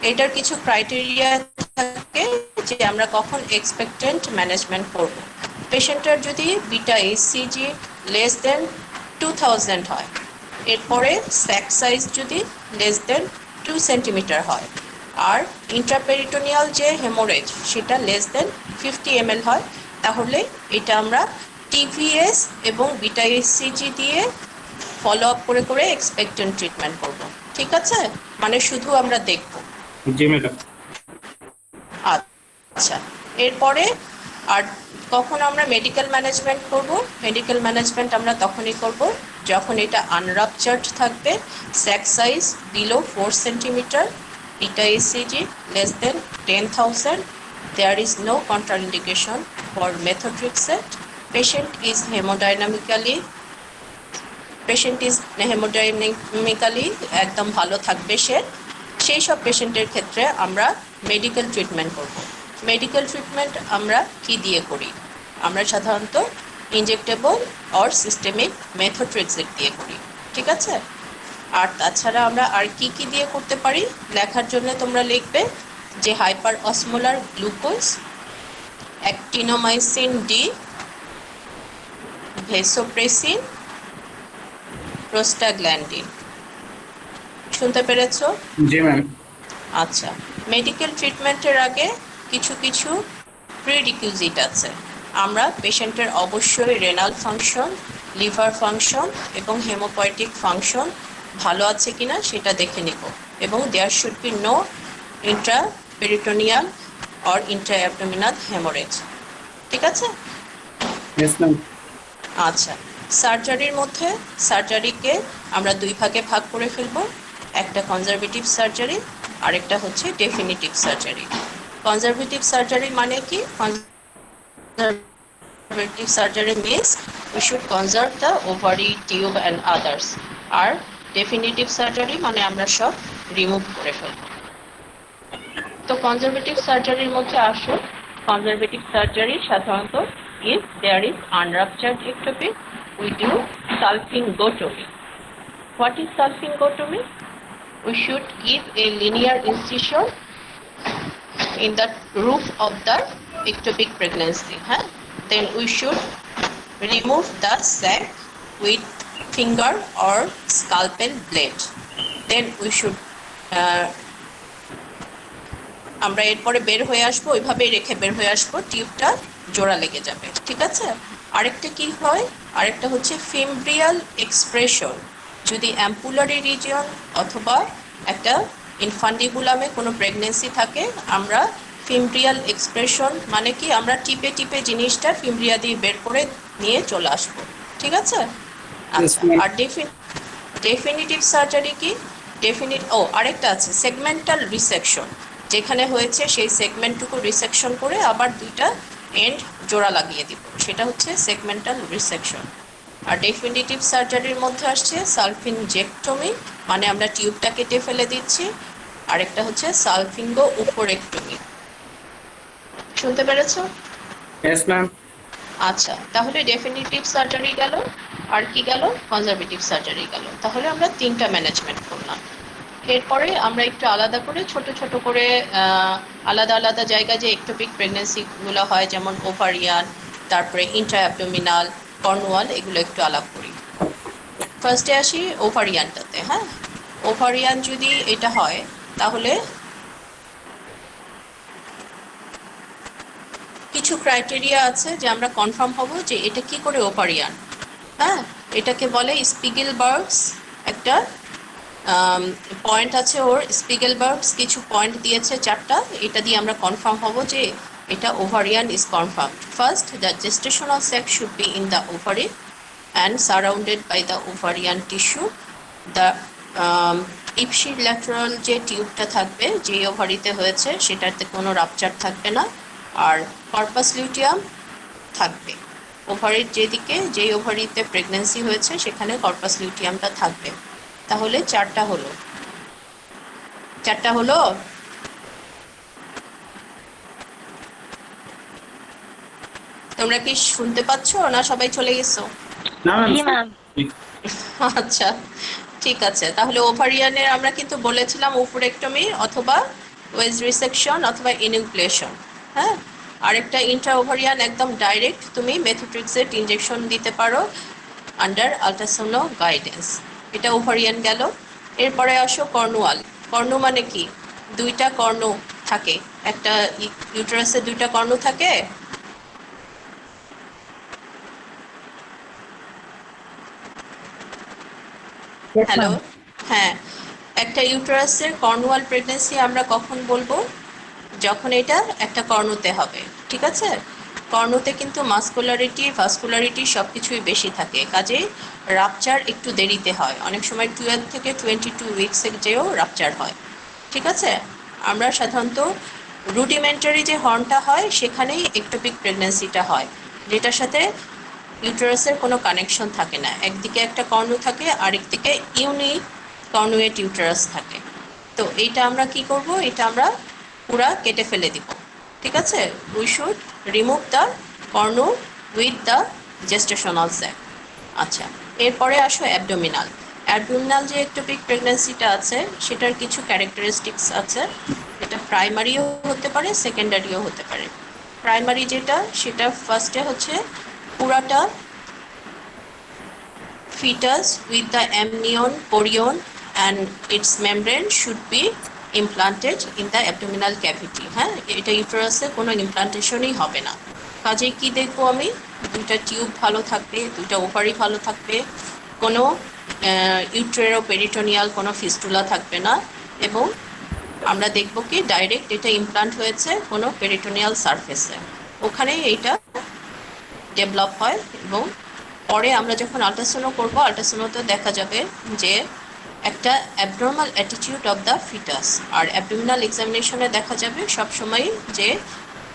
এটার কিছু ক্রাইটেরিয়া থাকে যে আমরা কখন এক্সপেক্টেন্ট ম্যানেজমেন্ট করব। পেশেন্টের যদি বিটা এইচসিজি লেস দেন 2000 হয়, এরপরে স্যাক সাইজ যদি লেস দেন 2 সেন্টিমিটার হয়, আর ইন্ট্রাপেরিটোনিয়াল যে হেমোরেজ সেটা লেস দেন 50 ml হয়, তাহলে এটা আমরা টিভিএস এবং বিটা এইচসিজি দিয়ে ফলো আপ করে করে এক্সপেক্টেন্ট ট্রিটমেন্ট করব। ঠিক আছে? মানে শুধু আমরা দেখব। জি ম্যাডাম। আচ্ছা, এরপরে আর কখন আমরা মেডিকেল ম্যানেজমেন্ট করব? মেডিকেল ম্যানেজমেন্ট আমরা তখনই করব যখন এটা আনরাপচার্ড থাকবে, sac size below 4 centimetre, beta HCG less than 10,000, there is no contraindication for methotrexate, patient is hemodynamically একদম ভালো থাকবে সে, সেই সব পেশেন্টের ক্ষেত্রে আমরা মেডিকেল ট্রিটমেন্ট করব। মেডিকেল ট্রিটমেন্ট আমরা কি দিয়ে করি? আমরা সাধারণত ইনজেক্টেবল অর সিস্টেমিক মেথোট্রেক্সেট দিয়ে করি। ঠিক আছে? আর তাছাড়া আমরা আর কি কি দিয়ে করতে পারি লেখার জন্য তোমরা লিখবে যে hyper osmolar glucose, actinomycin D, vasopressin, prostaglandin. শুনতে পেরেছো? জি ম্যাম। আচ্ছা, মেডিকেল ট্রিটমেন্টের আগে কিছু কিছু প্রিরিকুইজিট আছে। আমরা পেশেন্টের অবশ্যই রেনাল ফাংশন, লিভার ফাংশন এবং হেমোপয়েটিক ফাংশন ভালো আছে কিনা সেটা দেখে নিব, এবং there should be no intraperitoneal or intraabdominal haemorrhage. ঠিক আছে? Yes ma'am. আচ্ছা, সার্জারির মধ্যে সার্জারিকে আমরা দুই ভাগে ভাগ করে ফেলবো, একটা কনজারভেটিভ সার্জারি আরেকটা হচ্ছে ডেফিনিটিভ সার্জারি। কনজারভেটিভ সার্জারি মানে কি? Conservative surgery means we should conserve the ovary, tube and others, আর ডেফিনিটিভ সার্জারি মানে আমরা সব রিমুভ করে ফেলবো। তো কনজারভেটিভ সার্জারির মধ্যে আসো, কনজারভেটিভ সার্জারি সাধারণত if there is unruptured ectopic we do salpingotomy. What is salpingotomy? We should give a linear incision in the roof of the ectopic pregnancy. Then we should remove the sac with finger or scalpel blade. Then we should আমরা এরপরে বের হয়ে আসবো, ওইভাবেই রেখে বের হয়ে আসবো, টিউবটা জোড়া লেগে যাবে। ঠিক আছে? আরেকটা কি হয়, আরেকটা হচ্ছে ফিমব্রিয়াল এক্সপ্রেশন। যদি অ্যাম্পুলারি রিজিয়ন অথবা একটা ইনফান্ডিবুলামে কোনো প্রেগনেন্সি থাকে, আমরা ফিমব্রিয়াল এক্সপ্রেশন মানে কি, আমরা টিপে টিপে জিনিসটা ফিমব্রিয়া দিয়ে বের করে নিয়ে চলে আসবো। ঠিক আছে? আচ্ছা, আর ডেফিনিটিভ সার্জারি কি? আরেকটা আছে সেগমেন্টাল রিসেকশন, যেখানে হয়েছে সেই সেগমেন্টটুকু রিসেকশন করে আবার দুইটা এন্ড জোড়া লাগিয়ে দিব, সেটা হচ্ছে সেগমেন্টাল রিসেকশন। আর ডেফিনিটিভ সার্জারির মধ্যে আসছে সালফিনজেক্টমি, মানে আমরা টিউবটা কেটে ফেলে দিচ্ছি, আরেকটা হচ্ছে সালফিঙ্গো উপরেক্টমি। শুনতে পেরেছো? Yes ma'am. আচ্ছা, তাহলে ডেফিনিটিভ সার্জারি গেল, আর কি গেল, কনজারভেটিভ সার্জারি গেল। তাহলে আমরা তিনটা ম্যানেজমেন্ট করলাম। এরপরে আমরা একটু আলাদা করে ছোট ছোট করে আলাদা আলাদা জায়গায় যে একটোপিক প্রেগনেন্সিগুলো হয়, যেমন ওভারিয়ান, তারপরে ইন্ট্রা অ্যাবডোমিনাল, কর্নুয়াল, এগুলো একটু আলাপ করি। ফার্স্টে আসি ওভারিয়ানটাতে। হ্যাঁ, ওভারিয়ান যদি এটা হয় তাহলে কিছু ক্রাইটেরিয়া আছে যে আমরা কনফার্ম হব যে এটা কি করে ওভারিয়ান। হ্যাঁ, এটাকে বলে স্পিগেলবার্গস, একটা পয়েন্ট আছে ওর, স্পিগেলবার্গস কিছু পয়েন্ট দিয়েছে 4টা, এটা দিয়ে আমরা কনফার্ম হব যে এটা ovarian is confirm. First, the gestational sac should be in the ovary and surrounded by the ovarian tissue. The ipsilateral যে টিউবটা থাকবে, যে ওভারিতে হয়েছে সেটাতে কোনো রাপচার থাকবে না, আর কর্পাস লিউটিয়াম থাকবে। ওভারির যেদিকে, যেই ওভারিতে প্রেগন্যান্সি হয়েছে সেখানে কর্পাস লিউটিয়ামটা থাকবে। তাহলে 4টা হলো। 4টা হলো। তোমরা কি শুনতে পাচ্ছ না সবাই চলে গেছো? না জি ম্যাম, ম্যাম। আচ্ছা, ঠিক আছে। তাহলে ওভারিয়ানের আমরা কিন্তু বলেছিলাম ওফুরেক্টমি অথবা ওয়েজ রিসেকশন অথবা ইনিউক্লিয়েশন। হ্যাঁ, আরেকটা ইন্ট্রা ওভারিয়ান একদম ডাইরেক্ট তুমি মেথোট্রিক্সেট ইনজেকশন দিতে পারো আন্ডার আল্ট্রাসোনো গাইডেন্স। এটা ওভারিয়ান গেল। এরপরে আসো কর্নুয়াল। কর্নু মানে কি? 2টা কর্ণ থাকে, একটা ইউটেরাসে 2টা কর্ণ থাকে। হ্যালো, হ্যাঁ, একটা ইউটেরাসের কর্নুয়াল প্রেগন্যান্সি আমরা কখন বলবো? যখন এটা একটা কর্ণতে হবে। ঠিক আছে, কর্ণতে কিন্তু মাসকুলারিটি, ভাস্কুলারিটি সব কিছুই বেশি থাকে, কাজেই রাপচার একটু দেরিতে হয়। অনেক সময় 12 থেকে 22 উইকসের যেও রাপচার হয়। ঠিক আছে, আমরা সাধারণত রুডিমেন্টারি যে হর্নটা হয় সেখানেই একটোপিক প্রেগন্যান্সিটা হয়, যেটার সাথে ইউটেরাসের কোনো কানেকশন থাকে না। একদিকে একটা কর্ণ থাকে, আরেকদিকে ইউনিক কর্নুয়েট ইউটেরাস থাকে। তো এইটা আমরা কি করব? এটা আমরা পুরা কেটে ফেলে দিব। ঠিক আছে, we should remove the cornu with the gestational sac. আচ্ছা, এরপরে আসো অ্যাবডোমিনাল। অ্যাবডোমিনাল যে একটোপিক প্রেগন্যান্সিটা আছে সেটার কিছু ক্যারেক্টারিস্টিক্স আছে। এটা প্রাইমারিও হতে পারে, সেকেন্ডারিও হতে পারে। প্রাইমারি যেটা, সেটা ফার্স্টে হচ্ছে পুরাটা fetus with the amnion, chorion and its membrane should be implanted in the abdominal cavity. হ্যাঁ, এটা ইউটেরাসে কোনো ইমপ্লান্টেশনই হবে না। কাজে কি দেখবো আমি? 2টা টিউব ভালো থাকবে, 2টা ওভারি ভালো থাকবে, কোনো ইউটেরো পেরিটোনিয়াল কোনো ফিস্টুলা থাকবে না, এবং আমরা দেখব কি ডাইরেক্ট এটা ইমপ্লান্ট হয়েছে কোনো পেরিটোনিয়াল সারফেসে, ওখানেই এইটা ডেভেলপ হয়। এবং পরে আমরা যখন আল্ট্রাসোনো করবো, আল্ট্রাসোনোতে দেখা যাবে যে একটা abnormal attitude of the fetus. আর অ্যাবডোমিনাল এক্সামিনেশনে দেখা যাবে সবসময় যে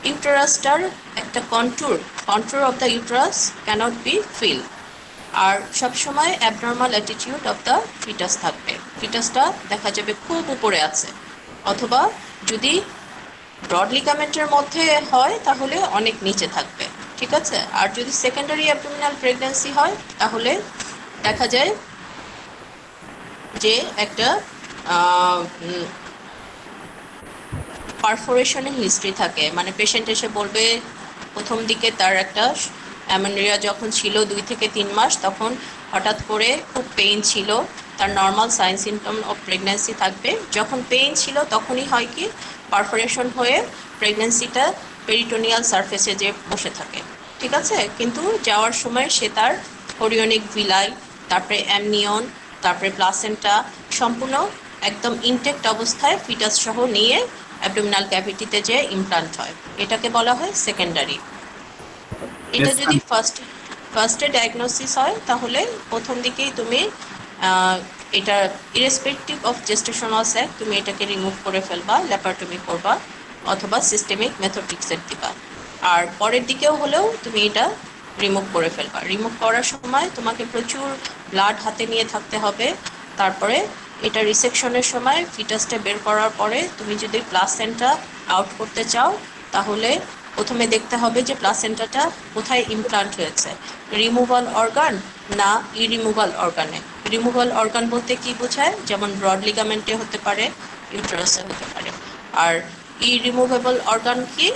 ইউটেরাসটার একটা contour of the uterus cannot be feel, আর সবসময় abnormal attitude of the fetus থাকবে। ফিটাসটা দেখা যাবে খুব উপরে আছে, অথবা যদি ব্রড লিগামেন্টের মধ্যে হয় তাহলে অনেক নিচে থাকবে। ঠিক আছে, আর যদি সেকেন্ডারি অ্যাবডোমিনাল প্রেগন্যান্সি হয় তাহলে দেখা যায় যে একটা পারফোরেশনের হিস্ট্রি থাকে। মানে পেশেন্ট এসে বলবে প্রথম দিকে তার একটা অ্যামেনোরিয়া যখন ছিল 2 থেকে 3 মাস, তখন হঠাৎ করে খুব পেইন ছিল, তার normal sign symptom of pregnancy থাকবে। যখন পেইন ছিল তখনই হয় কি পারফোরেশন হয়ে প্রেগন্যান্সিটা পেরিটোনিয়াল সারফেসে যে বসে থাকে। ঠিক আছে, কিন্তু যাওয়ার সময় সে তার কোরিওনিক ভিলাই, তারপরে অ্যামনিয়ন, তারপরে প্লাসেন্টা সম্পূর্ণ একদম ইনটেক্ট অবস্থায় ফিটাস সহ নিয়ে অ্যাবডোমিনাল ক্যাভিটিতে যে ইমপ্লান্ট হয়, এটাকে বলা হয় সেকেন্ডারি। এটা যদি ফার্স্টে ডায়াগনোসিস হয় তাহলে প্রথম দিকেই তুমি এটা ইরেসপেক্টিভ অফ জেস্টেশনাল স্যাক তুমি এটাকে রিমুভ করে ফেলবা, ল্যাপারটমি করবা অথবা সিস্টেমিক মেথোট্রিক্সের দিবা। আর পরের দিকেও হলেও তুমি এটা রিমুভ করে ফেলবা। রিমুভ করার সময় তোমাকে প্রচুর ব্লাড হাতে নিয়ে থাকতে হবে। তারপরে এটা রিসেকশনের সময় ফিটাসটা বের করার পরে তুমি যদি প্লাসেন্টা আউট করতে চাও তাহলে প্রথমে দেখতে হবে যে প্লাসেন্টাটা কোথায় ইমপ্লান্ট হয়েছে, রিমুভাল অর্গান না ইরিমুভাল অর্গানে। রিমুভাল অর্গান বলতে কি বোঝায়, যেমন ব্রড লিগামেন্টে হতে পারে, ইউটারাসে হতে পারে। আর ইরিমুভেবল অর্গান কি,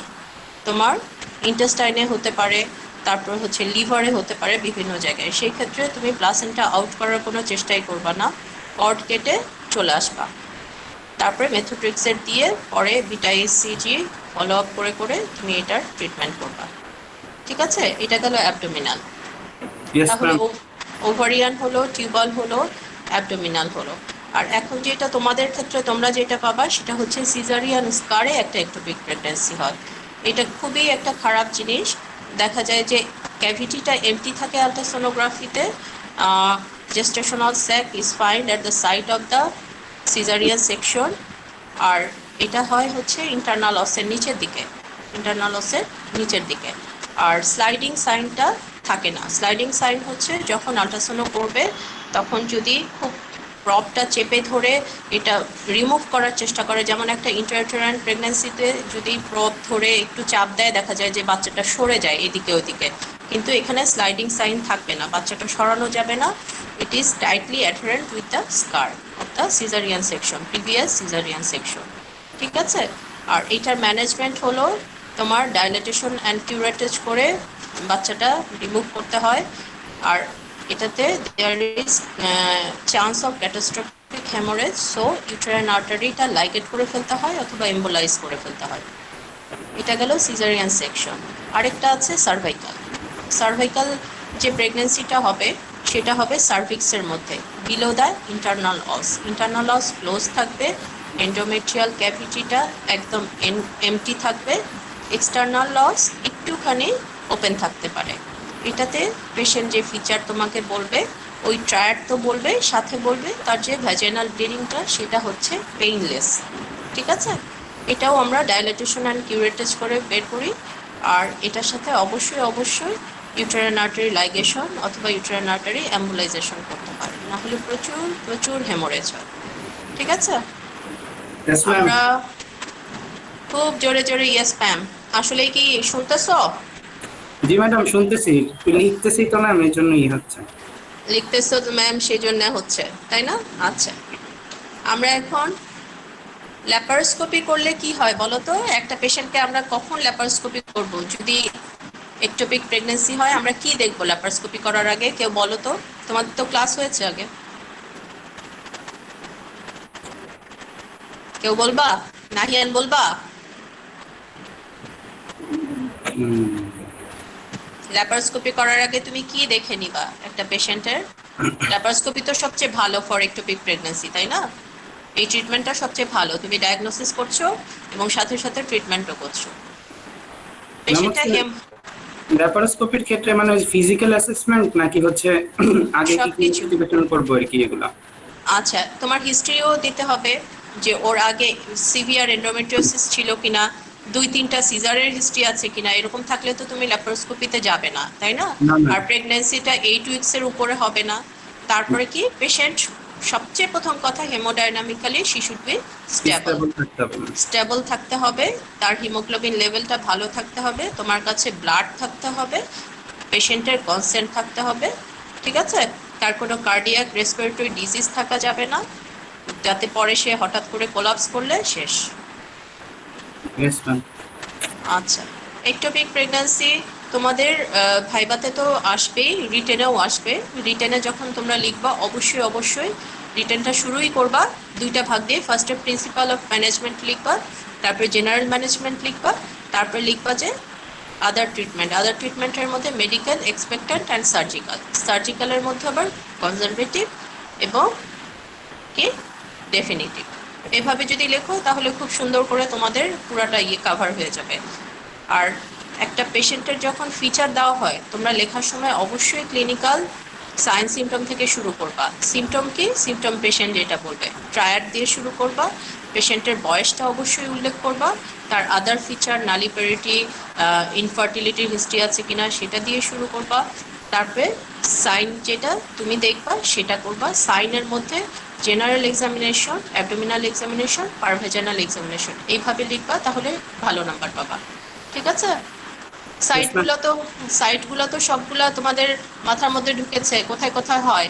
তোমার ইন্টেস্টাইনে হতে পারে, তারপর হচ্ছে লিভারে হতে পারে, বিভিন্ন জায়গায়। সেই ক্ষেত্রে তুমি প্লাসেন্টা আউট করার কোনো চেষ্টাই করবা না, কর্ড কেটে চলে আসবা। তারপরে মেথোট্রিক্সের দিয়ে পরে বিটা-ইসিজি ফলো আপ করে করে তুমি এটার ট্রিটমেন্ট করবা। ঠিক আছে, এটা গেল অ্যাবডোমিনাল। ইয়েস তাহলে ম্যাম। ওভারিয়ান হলো, টিউবাল হলো, অ্যাবডোমিনাল হলো। আর এখন যেটা তোমাদের ক্ষেত্রে তোমরা যেটা পাবা সেটা হচ্ছে সিজারিয়ান স্কারে একটা একটোপিক প্রেগন্যান্সি হয়। এটা খুবই একটা খারাপ জিনিস। দেখা যায় যে ক্যাভিটিটা এমটি থাকে আলট্রাসোনোগ্রাফিতে, gestational sac is found at the site of the cesarean section, আর এটা হয় হচ্ছে ইন্টারনাল অসের নিচের দিকে, ইন্টারনাল অসের নিচের দিকে। আর স্লাইডিং সাইনটা থাকে না। স্লাইডিং সাইন হচ্ছে যখন আলট্রাসোনো করবে তখন যদি খুব প্রপটা চেপে ধরে এটা রিমুভ করার চেষ্টা করে, যেমন একটা ইন্টারটেরান প্রেগন্যান্সিতে যদি প্রপ ধরে একটু চাপ দেয় দেখা যায় যে বাচ্চাটা সরে যায় এদিকে ওদিকে, কিন্তু এখানে স্লাইডিং সাইন থাকবে না, বাচ্চাটা সরানো যাবে না। It is tightly adherent with the scar of the caesarean section, previous caesarean section. ঠিক আছে, আর এইটার ম্যানেজমেন্ট হলো তোমার ডাইলেটেশন অ্যান্ড কিউরেটেজ করে বাচ্চাটা রিমুভ করতে হয়। আর এটাতে there is chance of catastrophic haemorrhage, so uterine আর্টারিটা লাইগেট করে ফেলতে হয় অথবা এম্বোলাইজ করে ফেলতে হয়। এটা গেল সিজারিয়ান সেকশন। আরেকটা আছে সার্ভাইকাল। সার্ভাইকাল যে প্রেগনেন্সিটা হবে সেটা হবে সার্ভিক্সের মধ্যে, বিলো দ্য ইন্টারনাল অস। ইন্টারনাল অস ক্লোজ থাকবে, এন্ডোমেট্রিয়াল ক্যাভিটিটা একদম এমটি থাকবে, এক্সটার্নাল লস একটুখানি ওপেন থাকতে পারে। এটাতে পেশেন্ট যে ফিচার তোমাকে বলবে ওই ট্রায়াড তো বলবে, সাথে বলবে তার যে ভ্যাজাইনাল ব্লিডিংটা সেটা হচ্ছে পেইনলেস। ঠিক আছে, এটাও আমরা ডাইলেটেশন অ্যান্ড কিউরেটেজ করে বের করি। আর এটার সাথে অবশ্যই অবশ্যই ইউটেরাইন আর্টারি লাইগেশন অথবা ইউটেরাইন আর্টারি অ্যাম্বুলাইজেশন করতে হয়, না হলে প্রচুর প্রচুর হেমোরেজ হয়। ঠিক আছে, ইয়েস ম্যাম। আমরা খুব জোরে জোরে ইয়েস ম্যাম। আসলে কি শুনতেছো? জি ম্যাডাম শুনতেছি, লিখতেছি তো ম্যাম, এই জন্যই হচ্ছে। লিখতেছো তো ম্যাম, সেই জন্য হচ্ছে, তাই না? আচ্ছা, আমরা এখন ল্যাপারোস্কোপি করলে কি হয় বলো তো? একটা পেশেন্টকে আমরা কখন ল্যাপারোস্কোপি করব? যদি একটোপিক প্রেগন্যান্সি হয় আমরা কি দেখবো ল্যাপারোস্কোপি করার আগে? কেউ বলো তো, তোমাদের তো ক্লাস হয়েছে আগে, কেউ বলবা? নাহিয়ান বলবা? ল্যাপারোস্কোপি করার আগে তুমি কি দেখে নিবা একটা পেশেন্টের? ল্যাপারোস্কোপি তো সবচেয়ে ভালো ফর একটোপিক প্রেগন্যান্সি, তাই না? এই ট্রিটমেন্টটা সবচেয়ে ভালো, তুমি ডায়াগনোসিস করছো এবং সাথে সাথে ট্রিটমেন্টও করছো। পেশেন্টটা ল্যাপারোস্কোপির ক্ষেত্রে মানে ফিজিক্যাল অ্যাসেসমেন্ট নাকি হচ্ছে আগে কি সবকিছু। ইনভেস্টিগেশন করব আর কি এগুলা? আচ্ছা, তোমার হিস্ট্রিও দিতে হবে যে ওর আগে সিভিয়ার এন্ডোমেট্রিওসিস ছিল কিনা, 2-3টা সিজারের হিস্ট্রি আছে কিনা। এরকম থাকলে তো তুমি ল্যাপারোস্কোপিতে যাবে না, তাই না? না, না। আর প্রেগন্যান্সিটা 8 উইকসের উপরে হবে না। তারপরে কি পেশেন্ট সবচেয়ে প্রথম কথা hemodynamically she should be stable. Stable থাকতে হবে না। স্টেবল থাকতে হবে, তার হিমোগ্লোবিন লেভেলটা ভালো থাকতে হবে, তোমার কাছে ব্লাড থাকতে হবে, পেশেন্টের কনসেন্ট থাকতে হবে। ঠিক আছে, তার কোনো কার্ডিয়াক রেসপিরেটরি ডিজিজ থাকা যাবে না, যাতে পরে সে হঠাৎ করে কোলাপস করলে শেষ। Yes ma'am. আচ্ছা, একটোপিক প্রেগন্যান্সি তোমাদের ভাইবাতে তো আসবেই, রিটেনেও আসবে। রিটেনে যখন তোমরা লিখবা অবশ্যই অবশ্যই রিটেনটা শুরুই করবা 2টা ভাগ দিয়ে। ফার্স্টে প্রিন্সিপাল অফ ম্যানেজমেন্ট লিখবা, তারপরে জেনারেল ম্যানেজমেন্ট লিখবা, তারপরে লিখবা যে আদার ট্রিটমেন্ট। আদার ট্রিটমেন্টের মধ্যে মেডিকেল, এক্সপেক্ট্যান্ট অ্যান্ড সার্জিক্যাল। সার্জিক্যালের মধ্যে আবার কনজারভেটিভ এবং কি ডেফিনিটিভ। এভাবে যদি লেখো তাহলে খুব সুন্দর করে তোমাদের পুরাটা কাভার হয়ে যাবে। আর একটা পেশেন্টের যখন ফিচার দেওয়া হয় তোমরা লেখার সময় অবশ্যই ক্লিনিক্যাল সাইন সিমটম থেকে শুরু করবা। সিমটম কি? সিমটম পেশেন্ট যেটা বলবে ট্রায়াড দিয়ে শুরু করবা, পেশেন্টের বয়সটা অবশ্যই উল্লেখ করবা, তার আদার ফিচার নালিপ্যারিটি, ইনফার্টিলিটির হিস্ট্রি আছে কিনা সেটা দিয়ে শুরু করবা। তারপরে সাইন যেটা তুমি দেখবা সেটা করবা। সাইনের মধ্যে general examination, abdominal examination, per vaginal examination, এইভাবে লিখবা, তাহলে ভালো নাম্বার পাবা। ঠিক আছে? সাইটগুলো তো সবগুলা তোমাদের মাথার মধ্যে ঢুকেছে, কোথায় কোথায় হয়,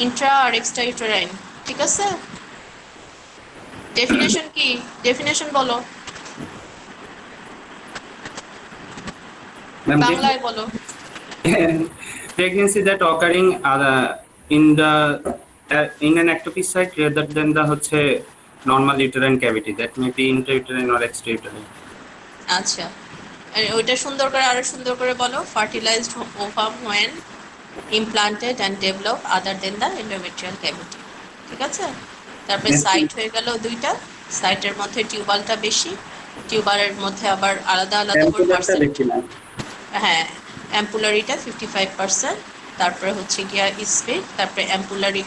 ইন্ট্রা আর এক্সট্রা ইউটেরাইন। ঠিক আছে, ডেফিনেশন কি, ডেফিনেশন বলো, ম্যাম বাংলায় বলো। pregnancy that occurring in an ectopic site rather than the হচ্ছে normal uterine cavity that may be intrauterine or extrauterine. আচ্ছা, ওইটা সুন্দর করে, আরো সুন্দর করে বলো, fertilised ovum when implanted and develop other than the endometrial cavity। ঠিক আছে, তারপরে Yes, সাইট হয়ে গেল দুইটা, সাইটের মধ্যে টিউবালটা বেশি, টিউবালের মধ্যে আবার আলাদা আলাদা করে Ampulla টা percent, দেখি না। হ্যাঁ অ্যাম্পুলারিটা 55%, তারপরে হচ্ছে গিয়া স্পিড, তারপরে অ্যাম্পুলারি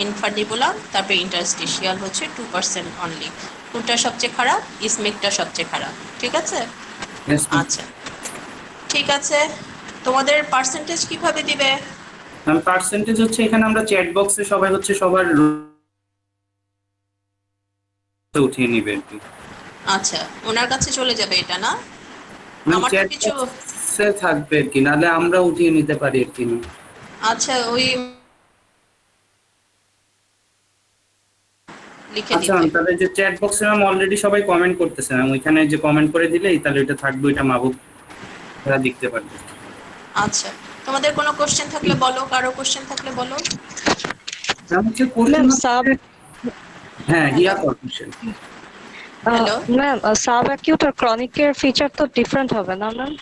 ইনফান্ডিবুলাম, তারপরে ইন্টারস্টিশিয়াল হচ্ছে 2% অনলি। কোনটা সবচেয়ে খারাপ? ইসমিকটা সবচেয়ে খারাপ। ঠিক আছে, Yes, ma'am. আচ্ছা ঠিক আছে। তোমাদের পার্সেন্টেজ কিভাবে দিবে? ম্যাম পার্সেন্টেজ হচ্ছে এখানে আমরা চ্যাট বক্সে সবাই হচ্ছে সবার উঠিয়ে নিবে আর কি। আচ্ছা, ওনার কাছে চলে যাবে এটা না? ম্যাম আমার তো চ্যাট কিছু, বক্সে থাকবে আর কি, নাহলে আমরা উঠিয়ে নিতে পারি আর কি। আচ্ছা ওই লিখে আচ্ছা দিবে। ম্যাম, তাহলে যে চ্যাট বক্সে ম্যাম অলরেডি সবাই কমেন্ট করতেছে ম্যাম, ওইখানে যে কমেন্ট করে দিলেই তাহলে এটা থাকবে, ওইটা মাহবুব তারা দেখতে পারবে। আচ্ছা, তোমাদের কোনো কোশ্চেন থাকলে বলো, কারো কোশ্চেন থাকলে বলো। ম্যাম হচ্ছে Ma'am, হ্যাঁ হিয়া question. Hello? ma'am, subacute or chronic care feature তো different হবে না ম্যাম?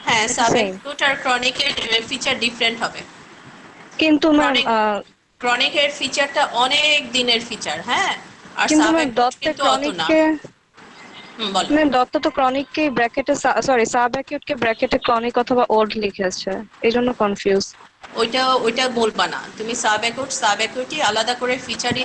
হ্যাঁ, Same. সাবঅ্যাকিউট আর ক্রনিকের ফিচার ডিফারেন্ট হবে। কিন্তু ম্যাম Chronic- ক্রনিকের ফিচারটা অনেক দিনের ফিচার, হ্যাঁ, আর কিন্তু ম্যাম সাবঅ্যাকিউট দত্তে কিন্তু অত না। ক্রনিককে বলো। ম্যাম দত্ত তো ক্রনিককে ব্র্যাকেটে সরি সাবঅ্যাকিউটকে ব্র্যাকেটে ক্রনিক অথবা ওল্ড লিখেছে, এই জন্য কনফিউজ। ওইটা বলবা না তুমি, সাবঅ্যাকিউটই আলাদা করে ফিচারই